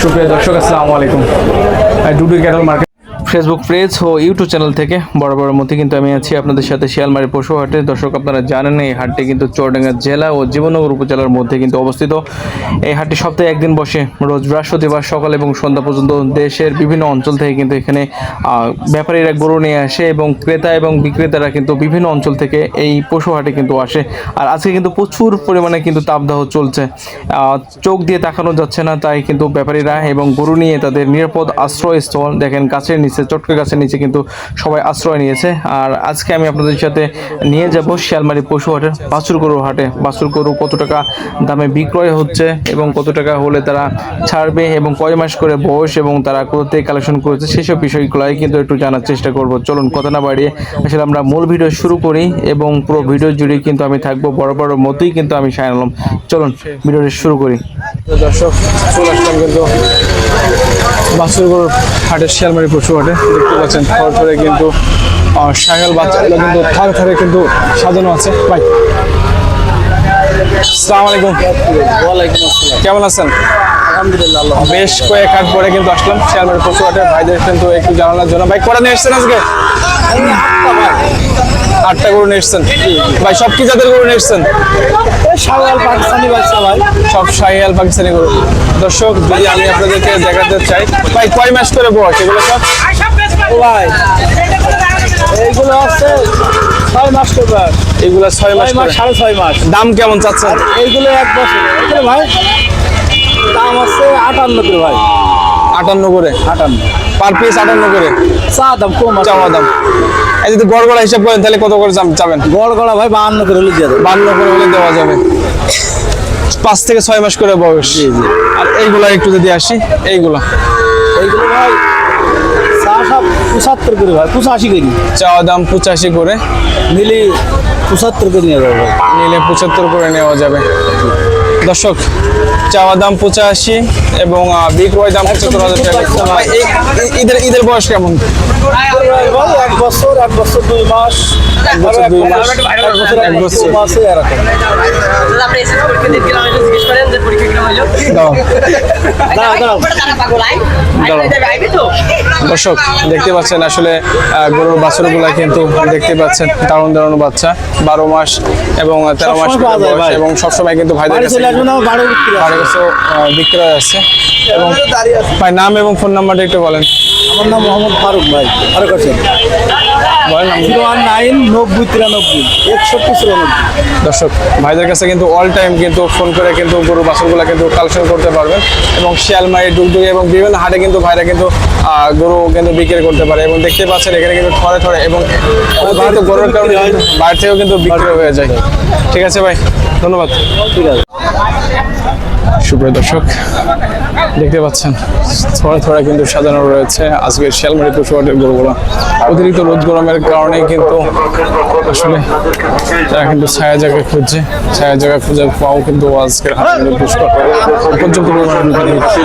সুপ্রিয় দর্শক আসসালামু আলাইকুম। ডুডু ক্যাটল মার্কেট ফেসবুক পেজ ও ইউটিউব চ্যানেল থেকে বরাবরের মধ্যে কিন্তু আমি আছি আপনাদের সাথে শিয়ালমারি পশু হাটে। দর্শক আপনারা জানেন এই হাটটি কিন্তু চুয়াডাঙ্গা জেলা ও জীবননগর উপজেলার মধ্যে কিন্তু অবস্থিত। এই হাটটি সপ্তাহে একদিন বসে, রোজ বৃহস্পতিবার সকাল এবং সন্ধ্যা পর্যন্ত। দেশের বিভিন্ন অঞ্চল থেকে কিন্তু এখানে ব্যাপারীরা গরু নিয়ে আসে এবং ক্রেতা এবং বিক্রেতারা কিন্তু বিভিন্ন অঞ্চল থেকে এই পশু হাটে কিন্তু আসে। আর আজকে কিন্তু প্রচুর পরিমাণে কিন্তু তাপদাহ চলছে, চোখ দিয়ে তাকানো যাচ্ছে না। তাই কিন্তু ব্যাপারীরা এবং গরু নিয়ে তাদের নিরাপদ আশ্রয়স্থল দেখেন গাছের নিচে, চটকে গাছের নিচে কিন্তু সবাই আশ্রয় নিয়েছে। আর আজকে আমি আপনাদের সাথে নিয়ে যাব শিয়ালমারি পশু হাটের বাছুর গরুর হাটে। বাছুর গরু কত টাকা দামে বিক্রয় হচ্ছে এবং কত টাকা হলে তারা ছাড়বে এবং কয় মাস করে বয়স এবং তারা কোথা থেকে কালেকশন করেছে সেসব বিষয়গুলোই কিন্তু একটু জানার চেষ্টা করব। চলুন কথা না বাড়িয়ে আসলে আমরা মূল ভিডিও শুরু করি এবং পুরো ভিডিও জুড়ে কিন্তু আমি থাকবো, বড় বড় মতোই কিন্তু আমি শাইন আলম। চলুন ভিডিওটি শুরু করি। দর্শক চলে আসলাম কিন্তু বাছুর গরুর হাটের শিয়ালমারি পশু হাটে। দেখতে পাচ্ছেন থরে থরে কিন্তু শাহিওয়াল বাচ্চাগুলো কিন্তু থরে থরে কিন্তু সাজানো আছে। ভাই আসসালামু আলাইকুম। ওয়ালাইকুম আসসালাম। কেমন আছেন? আলহামদুলিল্লাহ। বেশ কয়েক হাট পরে কিন্তু আসলাম শিয়ালমারি পশু হাটে। ভাইদের কিন্তু একটু জানানোর জন্য। ভাই কটা নিয়ে এসছেন আজকে? 8টা গরু নিয়ে এসছেন ভাই। সব কি জাতের গরু নিয়ে এসছেন? শাহিওয়াল পাকিস্তানি বাচ্চা ভাই। সব শাহিওয়াল পাকিস্তানি গরু। দর্শক যদি আমি আপনাদেরকে দেখাতে চাই, ভাই কয় মাস করে বয়স এগুলো সব? ও ভাই এইগুলো আছে 6 মাস করে। এগুলো 6 মাস করে। 6.5 মাস। দাম কেমন চাচ্ছেন? এইগুলো 1 বছর। এগুলো ভাই দাম আছে 58 করে ভাই। 58 করে। 58 পার পিস 58 করে। চা দাম কম আছে। চাওয়া দাম। এই যদি গড়গড়া হিসাব করেন তাহলে কত করে চাবেন? গড় গড়া ভাই 52 করে হলে দিয়ে দেব। 52 করে হলে দেওয়া যাবে। 5 থেকে 6 মাস করে বয়স। জি জি। আর এইগুলা একটু যদি আসি, এইগুলো ভাই চা সব 75 করে ভাই। 85 করে চাওয়া দাম 85 করে। মিলি 75 করে নিয়ে যাবো ভাই। নিলে 75 করে নেওয়া যাবে। দর্শক চাওয়া দাম 85 এবং বিক্রয় দাম 75,000 টাকা। ভাই ঈদের বয়স কেমন? 1 বছর 2 মাস। 1 বছর 2 মাস। 1 বছর 2 মাসে এরকম। দর্শক দেখতে পাচ্ছেন আসলে গরুর বাছুরগুলা কিন্তু দেখতে পাচ্ছেন দারুণ দারুণ বাচ্চা। 12 মাস এবং 13 মাস এবং সবসময় কিন্তু ভাইদের কাছে বিক্রয় আছে। এবং ভাই নাম এবং ফোন নাম্বারটা একটু বলেন। আমার নাম মোহাম্মদ ফারুক ভাই। ফারুক হোসেন। বলেন 019-90-93-61-94। দর্শক ভাইদের কাছে কিন্তু অল টাইম কিন্তু ফোন করে কিন্তু গরু বাছুরগুলা কিন্তু কালেকশন করতে পারবেন এবং শিয়ালমারি ডুগডুগি এবং বিভিন্ন হাটে কিন্তু ভাইরা কিন্তু গরু কিন্তু বিক্রি করতে পারে। এবং দেখতে পাচ্ছেন এখানে কিন্তু থরে থরে এবং গরুর কারণে বাইরে থেকেও কিন্তু বিক্রি হয়ে যায়। ঠিক আছে ভাই, ধন্যবাদ। ঠিক আছে। সুপ্রিয় দর্শক দেখতে পাচ্ছেন থরে থরে কিন্তু সাজানো রয়েছে আজকে শিয়ালমারি পশু হাটের গরুগুলো। অতিরিক্ত রোদ গরমের কারণে কিন্তু আসলে তারা কিন্তু ছায়া জায়গা খুঁজছে। ছায়া জায়গা খুঁজে পাও কিন্তু আজকের হাটে কিন্তু দুষ্কর পর্যাপ্ত পরিমাণে বিক্রি হচ্ছে।